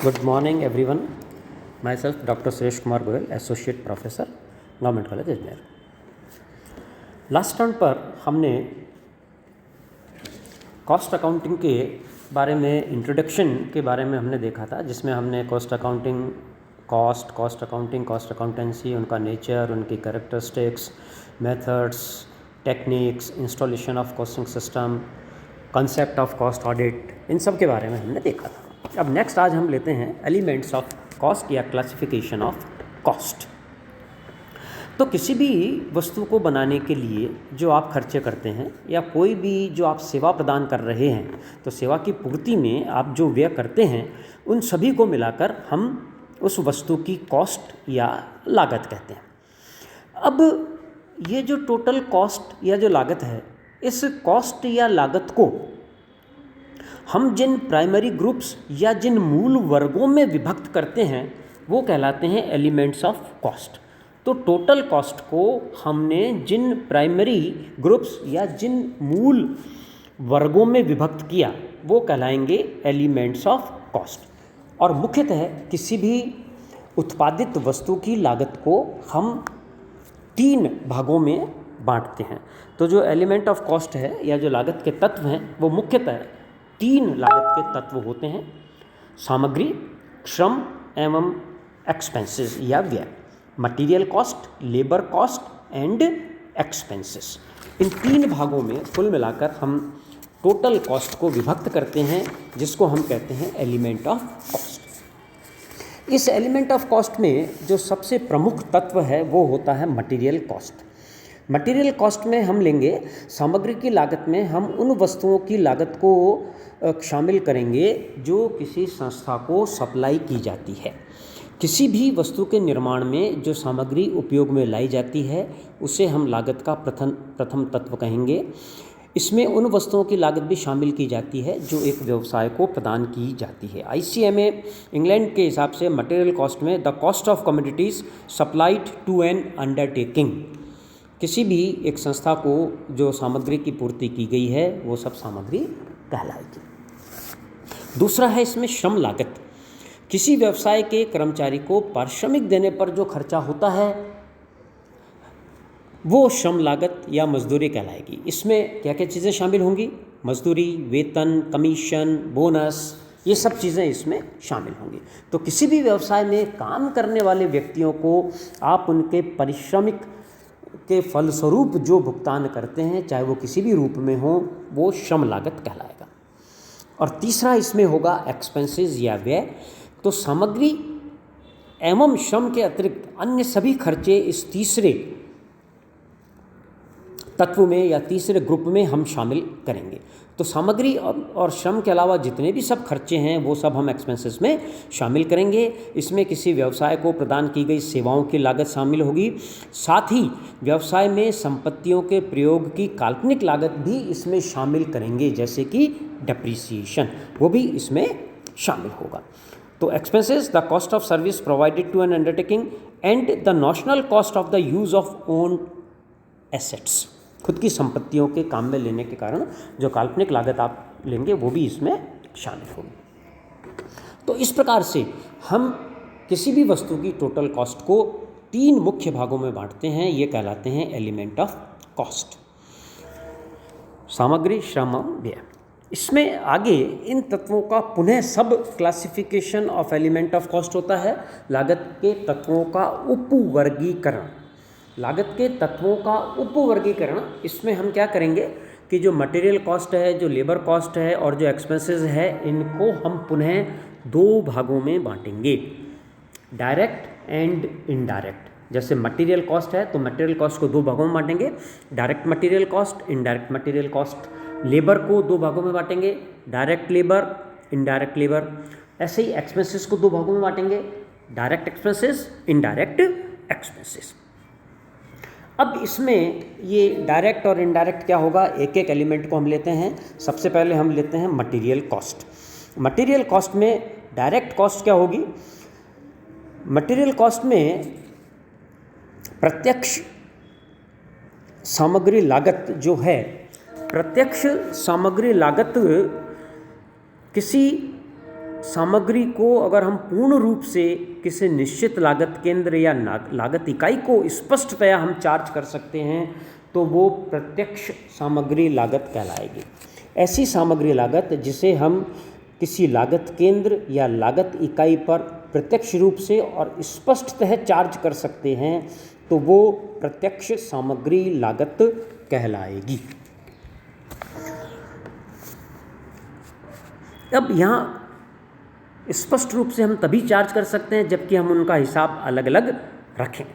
Good morning everyone. Myself Dr. Suresh Kumar Goyal, Associate Professor, Government College Ajmer. Last turn पर हमने cost accounting के बारे में introduction के बारे में हमने देखा था, जिसमें हमने cost accounting, cost accounting, cost accountancy, उनका नेचर, उनकी characteristics, methods, techniques, installation of costing system, concept of cost audit, इन सब के बारे में हमने देखा था। अब नेक्स्ट आज हम लेते हैं एलिमेंट्स ऑफ कॉस्ट या क्लासिफिकेशन ऑफ कॉस्ट। तो किसी भी वस्तु को बनाने के लिए जो आप खर्चे करते हैं या कोई भी जो आप सेवा प्रदान कर रहे हैं, तो सेवा की पूर्ति में आप जो व्यय करते हैं, उन सभी को मिलाकर हम उस वस्तु की कॉस्ट या लागत कहते हैं। अब ये जो टोटल कॉस्ट या जो लागत है, इस कॉस्ट या लागत को हम जिन प्राइमरी ग्रुप्स या जिन मूल वर्गों में विभक्त करते हैं वो कहलाते हैं एलिमेंट्स ऑफ कॉस्ट। तो टोटल कॉस्ट को हमने जिन प्राइमरी ग्रुप्स या जिन मूल वर्गों में विभक्त किया वो कहलाएंगे एलिमेंट्स ऑफ कॉस्ट। और मुख्यतः किसी भी उत्पादित वस्तु की लागत को हम 3 भागों में बांटते हैं। तो जो एलिमेंट ऑफ कॉस्ट है या जो लागत के तत्व हैं वो मुख्यतः 3 लागत के तत्व होते हैं: सामग्री, श्रम एवं एक्सपेंसेस या व्यय, material cost, labour cost and expenses. इन 3 भागों में कुल मिलाकर हम टोटल कॉस्ट को विभक्त करते हैं, जिसको हम कहते हैं एलिमेंट ऑफ कॉस्ट। इस एलिमेंट ऑफ कॉस्ट में जो सबसे प्रमुख तत्व है वो होता है मटेरियल कॉस्ट। मटेरियल कॉस्ट में हम लेंगे सामग्री की लागत में हम उन वस्तुओं की लागत को शामिल करेंगे जो किसी संस्था को सप्लाई की जाती है। किसी भी वस्तु के निर्माण में जो सामग्री उपयोग में लाई जाती है उसे हम लागत का प्रथम तत्व कहेंगे। इसमें उन वस्तुओं की लागत भी शामिल की जाती है जो एक व्यवसाय को प्रदान की जाती है। ICMA इंग्लैंड के हिसाब से मटेरियल कॉस्ट में the cost of commodities supplied to an undertaking, किसी भी एक संस्था को जो सामग्री की पूर्ति की गई है वो सब सामग्री कहलाएगी। दूसरा है इसमें श्रम लागत। किसी व्यवसाय के कर्मचारी को पारिश्रमिक देने पर जो खर्चा होता है वो श्रम लागत या मजदूरी कहलाएगी। इसमें क्या क्या चीज़ें शामिल होंगी? मजदूरी, वेतन, कमीशन, बोनस, ये सब चीज़ें इसमें शामिल होंगी। तो किसी भी व्यवसाय में काम करने वाले व्यक्तियों को आप उनके पारिश्रमिक के फलस्वरूप जो भुगतान करते हैं, चाहे वो किसी भी रूप में हो, वो श्रम लागत कहलाएगा। और तीसरा इसमें होगा एक्सपेंसेस या व्यय। तो सामग्री एवं श्रम के अतिरिक्त अन्य सभी खर्चे इस तीसरे तत्व में या तीसरे ग्रुप में हम शामिल करेंगे। तो सामग्री और श्रम के अलावा जितने भी सब खर्चे हैं वो सब हम एक्सपेंसेस में शामिल करेंगे। इसमें किसी व्यवसाय को प्रदान की गई सेवाओं की लागत शामिल होगी, साथ ही व्यवसाय में संपत्तियों के प्रयोग की काल्पनिक लागत भी इसमें शामिल करेंगे, जैसे कि डेप्रिसिएशन, वो भी इसमें शामिल होगा। तो expenses the cost of service provided to an undertaking and the notional cost of the use of own assets, खुद की संपत्तियों के काम में लेने के कारण जो काल्पनिक लागत आप लेंगे वो भी इसमें शामिल होगी। तो इस प्रकार से हम किसी भी वस्तु की टोटल कॉस्ट को 3 मुख्य भागों में बांटते हैं। ये कहलाते हैं एलिमेंट ऑफ कॉस्ट: सामग्री, श्रम और व्यय। इसमें आगे इन तत्वों का पुनः सब classification of element of cost होता है। लागत के तत्वों का उपवर्गीकरण, लागत के तत्वों का उपवर्गीकरण, इसमें हम क्या करेंगे कि जो मटेरियल कॉस्ट है, जो लेबर कॉस्ट है और जो एक्सपेंसेस है, इनको हम पुनः 2 भागों में बांटेंगे: डायरेक्ट एंड इनडायरेक्ट। जैसे मटेरियल कॉस्ट है तो मटेरियल कॉस्ट को 2 भागों में बांटेंगे: direct material cost, indirect material cost. Labour को 2 भागों में बांटेंगे: डायरेक्ट लेबर, इनडायरेक्ट लेबर। ऐसे ही एक्सपेंसेस को 2 भागों में बांटेंगे: डायरेक्ट एक्सपेंसेस, इनडायरेक्ट एक्सपेंसेस। अब इसमें ये डायरेक्ट और इनडायरेक्ट क्या होगा, एक एक एलिमेंट को हम लेते हैं। सबसे पहले हम लेते हैं मटेरियल कॉस्ट। मटेरियल कॉस्ट में डायरेक्ट कॉस्ट क्या होगी? मटेरियल कॉस्ट में प्रत्यक्ष सामग्री लागत जो है, प्रत्यक्ष सामग्री लागत किसी सामग्री को अगर हम पूर्ण रूप से किसी निश्चित लागत केंद्र या लागत इकाई को स्पष्टतया हम चार्ज कर सकते हैं तो वो प्रत्यक्ष सामग्री लागत कहलाएगी। ऐसी सामग्री लागत जिसे हम किसी लागत केंद्र या लागत इकाई पर प्रत्यक्ष रूप से और स्पष्टतः चार्ज कर सकते हैं तो वो प्रत्यक्ष सामग्री लागत कहलाएगी। अब यहाँ स्पष्ट रूप से हम तभी चार्ज कर सकते हैं जबकि हम उनका हिसाब अलग अलग रखें,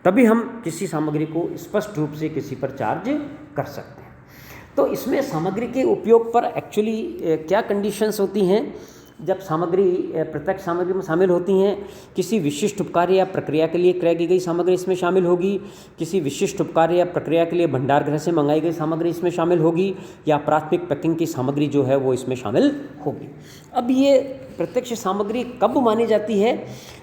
तभी हम किसी सामग्री को स्पष्ट रूप से किसी पर चार्ज कर सकते हैं। तो इसमें सामग्री के उपयोग पर एक्चुअली क्या कंडीशंस होती हैं जब सामग्री प्रत्यक्ष सामग्री में शामिल होती हैं? किसी विशिष्ट उपकार्य या प्रक्रिया के लिए क्रय की गई सामग्री इसमें शामिल होगी, किसी विशिष्ट उपकार्य या प्रक्रिया के लिए भंडार गृह से मंगाई गई सामग्री इसमें शामिल होगी, या प्राथमिक पैकिंग की सामग्री जो है वो इसमें शामिल होगी। अब ये प्रत्यक्ष सामग्री कब मानी जाती है?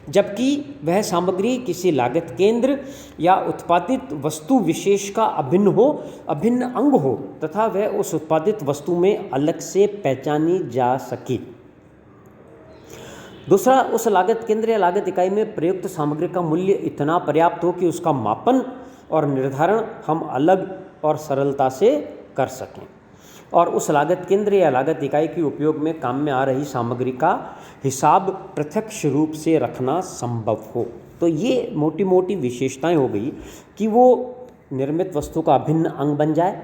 जबकि वह सामग्री किसी लागत केंद्र या उत्पादित वस्तु विशेष का अभिन्न अंग हो तथा वह उस उत्पादित वस्तु में अलग से पहचानी जा सके। दूसरा, उस लागत केंद्र या लागत इकाई में प्रयुक्त सामग्री का मूल्य इतना पर्याप्त हो कि उसका मापन और निर्धारण हम अलग और सरलता से कर सकें, और उस लागत केंद्र या लागत इकाई के उपयोग में काम में आ रही सामग्री का हिसाब प्रत्यक्ष रूप से रखना संभव हो। तो ये मोटी मोटी विशेषताएं हो गई कि वो निर्मित वस्तु का अभिन्न अंग बन जाए,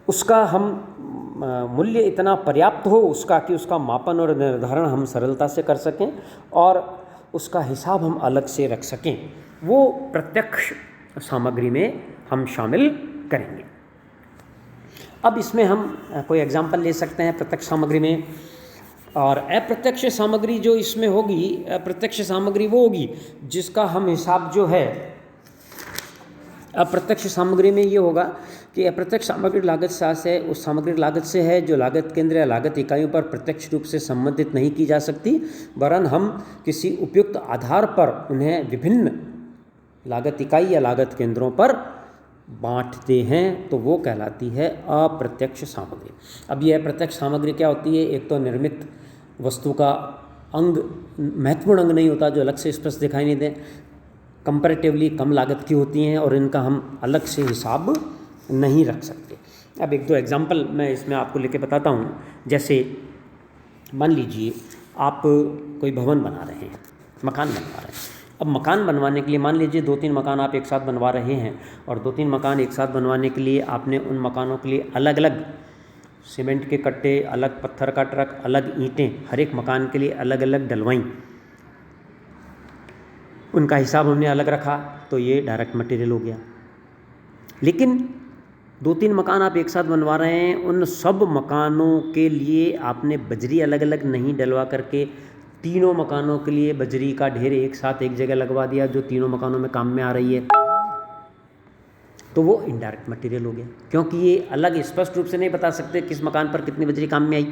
उसका हम मूल्य इतना पर्याप्त हो उसका कि उसका मापन और निर्धारण हम सरलता से कर सकें, और उसका हिसाब हम अलग से रख सकें, वो प्रत्यक्ष सामग्री में हम शामिल करेंगे। अब इसमें हम कोई एग्जाम्पल ले सकते हैं प्रत्यक्ष सामग्री में। और अप्रत्यक्ष सामग्री जो इसमें होगी, अप्रत्यक्ष सामग्री वो होगी जिसका हम हिसाब जो है, अप्रत्यक्ष सामग्री में ये होगा कि अप्रत्यक्ष सामग्री लागत से उस सामग्री लागत से है जो लागत केंद्र या लागत इकाइयों पर प्रत्यक्ष रूप से संबंधित नहीं की जा सकती, वरन हम किसी उपयुक्त आधार पर उन्हें विभिन्न लागत इकाई या लागत केंद्रों पर बांटते हैं, तो वो कहलाती है अप्रत्यक्ष सामग्री। अब यह अप्रत्यक्ष सामग्री क्या होती है? एक तो निर्मित वस्तु का अंग महत्वपूर्ण अंग नहीं होता जो अलग से स्पष्ट दिखाई नहीं दे, कंपैरेटिवली कम लागत की होती हैं और इनका हम अलग से हिसाब नहीं रख सकते। अब एक दो एग्जांपल मैं इसमें आपको लेके बताता हूँ। जैसे मान लीजिए आप कोई भवन बना रहे हैं, मकान बनवा रहे हैं। अब मकान बनवाने के लिए मान लीजिए 2-3 मकान आप एक साथ बनवा रहे हैं, और 2-3 मकान एक साथ बनवाने के लिए आपने उन मकानों के लिए अलग अलग सीमेंट के कट्टे, अलग पत्थर का ट्रक, अलग ईंटें हर एक मकान के लिए अलग अलग डलवाईं, उनका हिसाब हमने अलग रखा, तो ये डायरेक्ट मटेरियल हो गया। लेकिन 2-3 मकान आप एक साथ बनवा रहे हैं, उन सब मकानों के लिए आपने बजरी अलग अलग नहीं डलवा करके तीनों मकानों के लिए बजरी का ढेर एक साथ एक जगह लगवा दिया जो तीनों मकानों में काम में आ रही है, तो वो इनडायरेक्ट मटेरियल हो गया, क्योंकि ये अलग स्पष्ट रूप से नहीं बता सकते किस मकान पर कितनी बजरी काम में आई।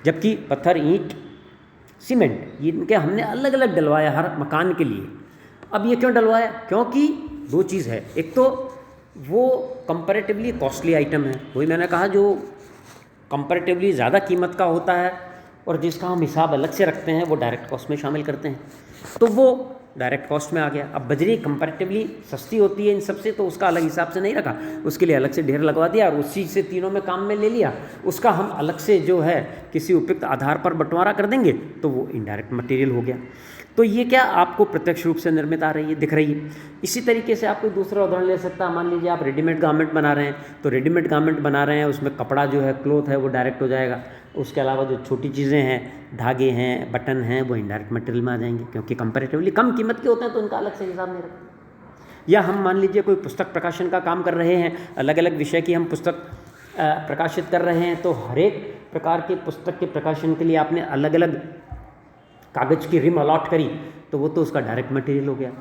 जबकि पत्थर, ईंट, सीमेंट इनके हमने अलग अलग डलवाया हर मकान के लिए। अब ये क्यों डलवाया? क्योंकि दो चीज़ है, एक तो वो कंपैरेटिवली कॉस्टली आइटम है, वही मैंने कहा जो कंपैरेटिवली ज़्यादा कीमत का होता है और जिसका हम हिसाब अलग से रखते हैं वो डायरेक्ट कॉस्ट में शामिल करते हैं, तो वो डायरेक्ट कॉस्ट में आ गया। अब बजरी कंपैरेटिवली सस्ती होती है इन सब से, तो उसका अलग हिसाब से नहीं रखा, उसके लिए अलग से ढेर लगवा दिया और उसी से तीनों में काम में ले लिया, उसका हम अलग से जो है किसी उपयुक्त आधार पर बंटवारा कर देंगे, तो वो इनडायरेक्ट मटेरियल हो गया। तो ये क्या आपको प्रत्यक्ष रूप से निर्मित आ रही है, दिख रही है। इसी तरीके से आप कोई दूसरा उदाहरण ले सकता है। मान लीजिए आप रेडीमेड गारमेंट बना रहे हैं, तो रेडीमेड गारमेंट बना रहे हैं, उसमें कपड़ा जो है, क्लोथ है, वो डायरेक्ट हो जाएगा। उसके अलावा जो छोटी चीज़ें हैं, धागे हैं, बटन हैं, वो इनडायरेक्ट मटेरियल में आ जाएंगे, क्योंकि कंपैरेटिवली कम कीमत के होते हैं, तो उनका अलग से हिसाब नहीं रखते। या हम मान लीजिए कोई पुस्तक प्रकाशन का काम कर रहे हैं, अलग अलग विषय की हम पुस्तक प्रकाशित कर रहे हैं, तो हर एक प्रकार के पुस्तक के प्रकाशन के लिए आपने अलग अलग कागज़ की रिम अलॉट करी, तो वो तो उसका डायरेक्ट मटेरियल हो गया।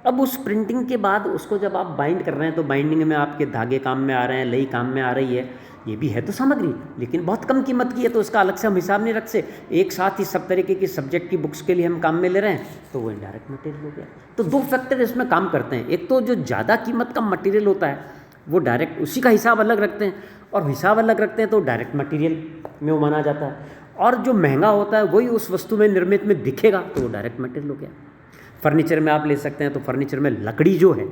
अब उस प्रिंटिंग के बाद उसको जब आप बाइंड कर रहे हैं, तो बाइंडिंग में आपके धागे काम में आ रहे हैं, लई काम में आ रही है, ये भी है तो सामग्री, लेकिन बहुत कम कीमत की है, तो उसका अलग से हम हिसाब नहीं रख सकते। एक साथ ही सब तरीके की सब्जेक्ट की बुक्स के लिए हम काम में ले रहे हैं, तो वो इनडायरेक्ट मटेरियल हो गया। तो दो फैक्टर इसमें काम करते हैं, एक तो जो ज़्यादा कीमत का मटेरियल होता है वो डायरेक्ट उसी का हिसाब अलग रखते हैं, और हिसाब अलग रखते हैं तो डायरेक्ट मटेरियल में वो माना जाता है। और जो महंगा होता है वही उस वस्तु में निर्मित में दिखेगा तो वो डायरेक्ट मटेरियल हो गया। फर्नीचर में आप ले सकते हैं तो फर्नीचर में लकड़ी जो है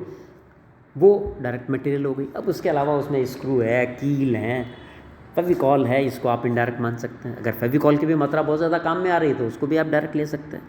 वो डायरेक्ट मटेरियल हो गई। अब उसके अलावा उसमें स्क्रू है, कील है, फेविकॉल है, इसको आप इनडायरेक्ट मान सकते हैं। अगर फेविकॉल की भी मात्रा बहुत ज़्यादा काम में आ रही है तो उसको भी आप डायरेक्ट ले सकते हैं।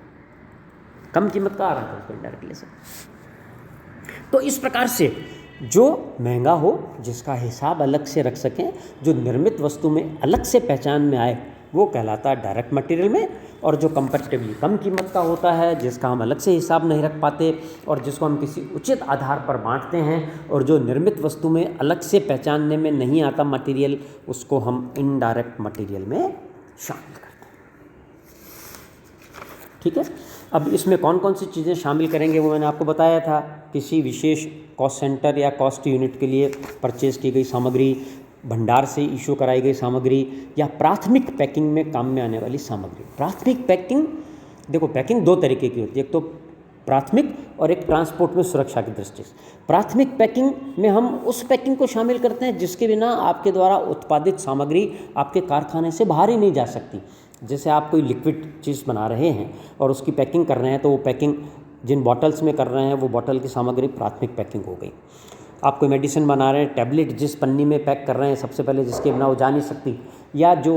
कम कीमत का आ रहा है तो उसको इनडायरेक्ट ले सकते हैं। तो इस प्रकार से जो महंगा हो, जिसका हिसाब अलग से रख सकें, जो निर्मित वस्तु में अलग से पहचान में आए, वो कहलाता है डायरेक्ट मटेरियल में। और जो कंपैरेटिवली कम कीमत का होता है, जिसका हम अलग से हिसाब नहीं रख पाते और जिसको हम किसी उचित आधार पर बांटते हैं, और जो निर्मित वस्तु में अलग से पहचानने में नहीं आता मटेरियल, उसको हम इनडायरेक्ट मटेरियल में शामिल करते हैं। ठीक है। अब इसमें कौन कौन सी चीज़ें शामिल करेंगे वो मैंने आपको बताया था। किसी विशेष कॉस्ट सेंटर या कॉस्ट यूनिट के लिए परचेज की गई सामग्री, भंडार से इशू कराई गई सामग्री, या प्राथमिक पैकिंग में काम में आने वाली सामग्री। प्राथमिक पैकिंग, देखो पैकिंग दो तरीके की होती है, एक तो प्राथमिक और एक ट्रांसपोर्ट में सुरक्षा की दृष्टि से। प्राथमिक पैकिंग में हम उस पैकिंग को शामिल करते हैं जिसके बिना आपके द्वारा उत्पादित सामग्री आपके कारखाने से बाहर ही नहीं जा सकती। जैसे आप कोई लिक्विड चीज़ बना रहे हैं और उसकी पैकिंग कर रहे हैं, तो वो पैकिंग जिन बॉटल्स में कर रहे हैं वो बॉटल की सामग्री प्राथमिक पैकिंग हो गई। आप कोई मेडिसिन बना रहे हैं, टैबलेट जिस पन्नी में पैक कर रहे हैं सबसे पहले, जिसके बिना वो जा नहीं सकती, या जो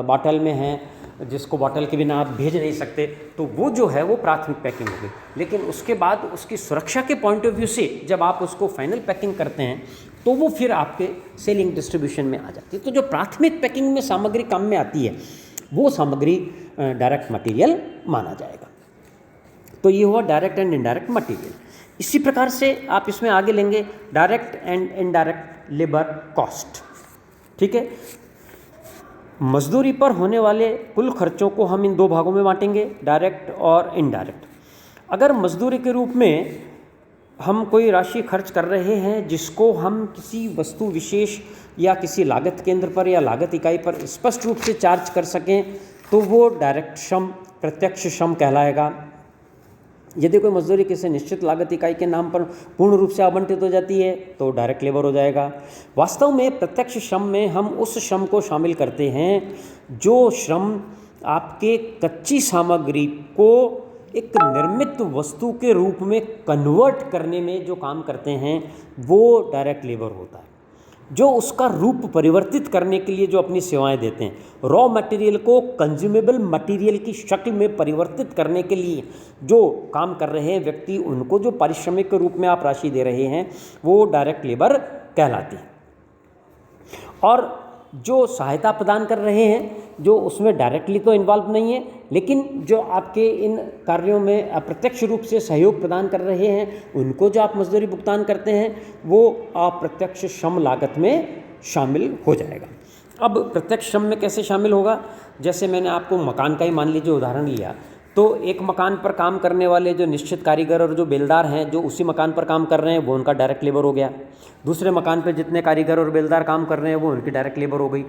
बॉटल में है जिसको बॉटल के बिना आप भेज नहीं सकते, तो वो जो है वो प्राथमिक पैकिंग हो गई। लेकिन उसके बाद उसकी सुरक्षा के पॉइंट ऑफ व्यू से जब आप उसको फाइनल पैकिंग करते हैं तो वो फिर आपके सेलिंग डिस्ट्रीब्यूशन में आ जाती है। तो जो प्राथमिक पैकिंग में सामग्री काम में आती है वो सामग्री डायरेक्ट मटेरियल माना जाएगा। तो ये हुआ डायरेक्ट एंड इनडायरेक्ट मटेरियल। इसी प्रकार से आप इसमें आगे लेंगे direct and indirect labour cost. ठीक है। मजदूरी पर होने वाले कुल खर्चों को हम इन दो भागों में बांटेंगे, डायरेक्ट और इनडायरेक्ट। अगर मजदूरी के रूप में हम कोई राशि खर्च कर रहे हैं जिसको हम किसी वस्तु विशेष या किसी लागत केंद्र पर या लागत इकाई पर स्पष्ट रूप से चार्ज कर सकें तो वो डायरेक्ट श्रम, प्रत्यक्ष श्रम कहलाएगा। यदि कोई मजदूरी किसी निश्चित लागत इकाई के नाम पर पूर्ण रूप से आवंटित हो जाती है तो डायरेक्ट लेबर हो जाएगा। वास्तव में प्रत्यक्ष श्रम में हम उस श्रम को शामिल करते हैं जो श्रम आपके कच्ची सामग्री को एक निर्मित वस्तु के रूप में कन्वर्ट करने में जो काम करते हैं वो डायरेक्ट लेबर होता है। जो उसका रूप परिवर्तित करने के लिए जो अपनी सेवाएं देते हैं, रॉ मटेरियल को कंज्यूमेबल मटेरियल की शक्ल में परिवर्तित करने के लिए जो काम कर रहे हैं व्यक्ति, उनको जो पारिश्रमिक के रूप में आप राशि दे रहे हैं वो डायरेक्ट लेबर कहलाती है। और जो सहायता प्रदान कर रहे हैं, जो उसमें डायरेक्टली तो इन्वॉल्व नहीं है, लेकिन जो आपके इन कार्यों में अप्रत्यक्ष रूप से सहयोग प्रदान कर रहे हैं, उनको जो आप मजदूरी भुगतान करते हैं वो अप्रत्यक्ष श्रम लागत में शामिल हो जाएगा। अब प्रत्यक्ष श्रम में कैसे शामिल होगा? जैसे मैंने आपको मकान का ही मान लीजिए उदाहरण लिया, तो एक मकान पर काम करने वाले जो निश्चित कारीगर और जो बेलदार हैं जो उसी मकान पर काम कर रहे हैं वो उनका डायरेक्ट लेबर हो गया। दूसरे मकान पे जितने कारीगर और बेलदार काम कर रहे हैं वो उनकी डायरेक्ट लेबर हो गई।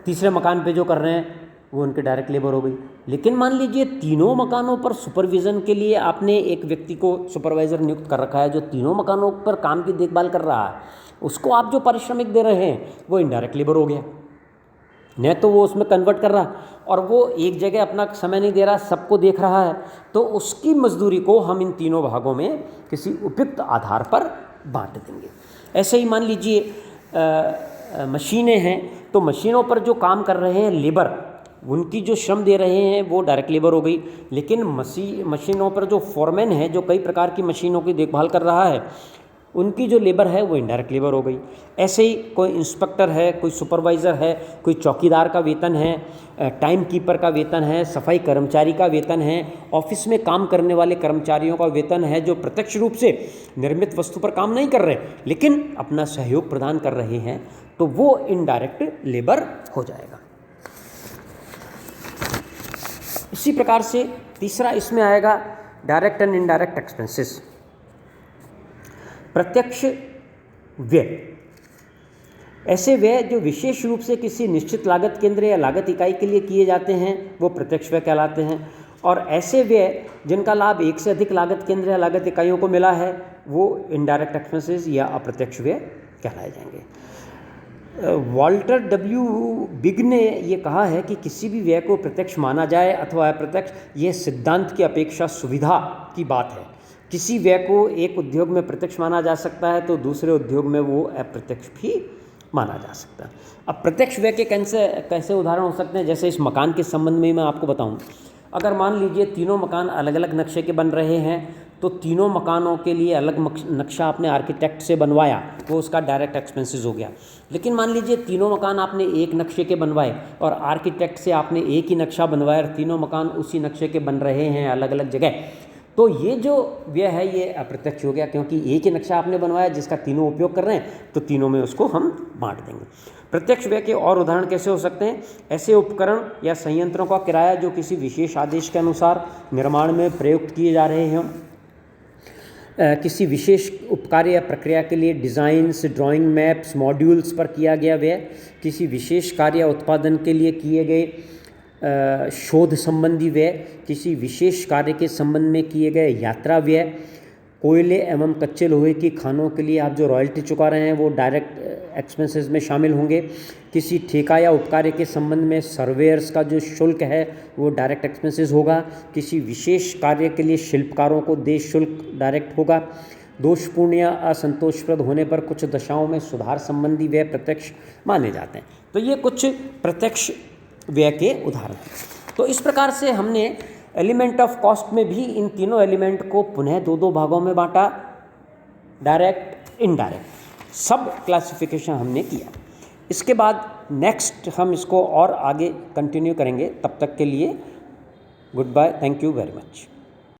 तीसरे मकान पे जो कर रहे हैं वो उनकी डायरेक्ट लेबर हो गई। लेकिन मान लीजिए तीनों मकानों पर सुपरविज़न के लिए आपने एक व्यक्ति को सुपरवाइज़र नियुक्त कर रखा है जो तीनों मकानों पर काम की देखभाल कर रहा है, उसको आप जो पारिश्रमिक दे रहे हैं वो इनडायरेक्ट लेबर हो गया। न तो वो उसमें कन्वर्ट कर रहा और वो एक जगह अपना समय नहीं दे रहा, सबको देख रहा है, तो उसकी मजदूरी को हम इन तीनों भागों में किसी उपयुक्त आधार पर बांट देंगे। ऐसे ही मान लीजिए मशीनें हैं, तो मशीनों पर जो काम कर रहे हैं लेबर, उनकी जो श्रम दे रहे हैं वो डायरेक्ट लेबर हो गई। लेकिन मशीनों पर जो फॉरमैन है जो कई प्रकार की मशीनों की देखभाल कर रहा है, उनकी जो लेबर है वो इनडायरेक्ट लेबर हो गई। ऐसे ही कोई इंस्पेक्टर है, कोई सुपरवाइज़र है, कोई चौकीदार का वेतन है, टाइम कीपर का वेतन है, सफाई कर्मचारी का वेतन है, ऑफिस में काम करने वाले कर्मचारियों का वेतन है जो प्रत्यक्ष रूप से निर्मित वस्तु पर काम नहीं कर रहे लेकिन अपना सहयोग प्रदान कर रहे हैं, तो वो इनडायरेक्ट लेबर हो जाएगा। इसी प्रकार से तीसरा इसमें आएगा डायरेक्ट एंड इनडायरेक्ट एक्सपेंसेस, प्रत्यक्ष व्यय। ऐसे व्यय जो विशेष रूप से किसी निश्चित लागत केंद्र या लागत इकाई के लिए किए जाते हैं वो प्रत्यक्ष व्यय कहलाते हैं। और ऐसे व्यय जिनका लाभ एक से अधिक लागत केंद्र या लागत इकाइयों को मिला है वो इनडायरेक्ट एक्सपेंसेस या अप्रत्यक्ष व्यय कहलाए जाएंगे। वॉल्टर डब्ल्यू बिग ने ये कहा है कि किसी भी व्यय को प्रत्यक्ष माना जाए अथवा अप्रत्यक्ष, यह सिद्धांत की अपेक्षा सुविधा की बात है। किसी व्यय को एक उद्योग में प्रत्यक्ष माना जा सकता है तो दूसरे उद्योग में वो अप्रत्यक्ष भी माना जा सकता है। अब प्रत्यक्ष व्यय के कैसे कैसे उदाहरण हो सकते हैं, जैसे इस मकान के संबंध में मैं आपको बताऊं। अगर मान लीजिए तीनों मकान अलग अलग नक्शे के बन रहे हैं तो तीनों मकानों के लिए अलग नक्शा आपने आर्किटेक्ट से बनवाया, वो उसका डायरेक्ट एक्सपेंसेस हो गया। लेकिन मान लीजिए तीनों मकान आपने एक नक्शे के बनवाए और आर्किटेक्ट से आपने एक ही नक्शा बनवाया और तीनों मकान उसी नक्शे के बन रहे हैं अलग अलग जगह, तो ये जो व्यय है ये अप्रत्यक्ष हो गया, क्योंकि एक ही नक्शा आपने बनवाया जिसका तीनों उपयोग कर रहे हैं तो तीनों में उसको हम बांट देंगे। प्रत्यक्ष व्यय के और उदाहरण कैसे हो सकते हैं, ऐसे उपकरण या संयंत्रों का किराया जो किसी विशेष आदेश के अनुसार निर्माण में प्रयुक्त किए जा रहे हैं, किसी विशेष उपकार्य या प्रक्रिया के लिए डिज़ाइंस, ड्राइंग, मैप्स, मॉड्यूल्स पर किया गया व्यय, किसी विशेष कार्य या उत्पादन के लिए किए गए शोध संबंधी व्यय, किसी विशेष कार्य के संबंध में किए गए यात्रा व्यय, कोयले एवं कच्चे लोहे की खानों के लिए आप जो रॉयल्टी चुका रहे हैं वो डायरेक्ट एक्सपेंसेस में शामिल होंगे, किसी ठेका या उपकार्य के संबंध में सर्वेयर्स का जो शुल्क है वो डायरेक्ट एक्सपेंसेस होगा, किसी विशेष कार्य के लिए शिल्पकारों को देय शुल्क डायरेक्ट होगा। दोषपूर्ण या असंतोषप्रद होने पर कुछ दशाओं में सुधार संबंधी व्यय प्रत्यक्ष माने जाते हैं। तो ये कुछ प्रत्यक्ष व्यय के उदाहरण हैं। तो इस प्रकार से हमने एलिमेंट ऑफ कॉस्ट में भी इन तीनों एलिमेंट को पुनः दो भागों में बांटा, डायरेक्ट, इनडायरेक्ट, सब क्लासिफिकेशन हमने किया। इसके बाद नेक्स्ट हम इसको और आगे कंटिन्यू करेंगे। तब तक के लिए goodbye, thank you very much.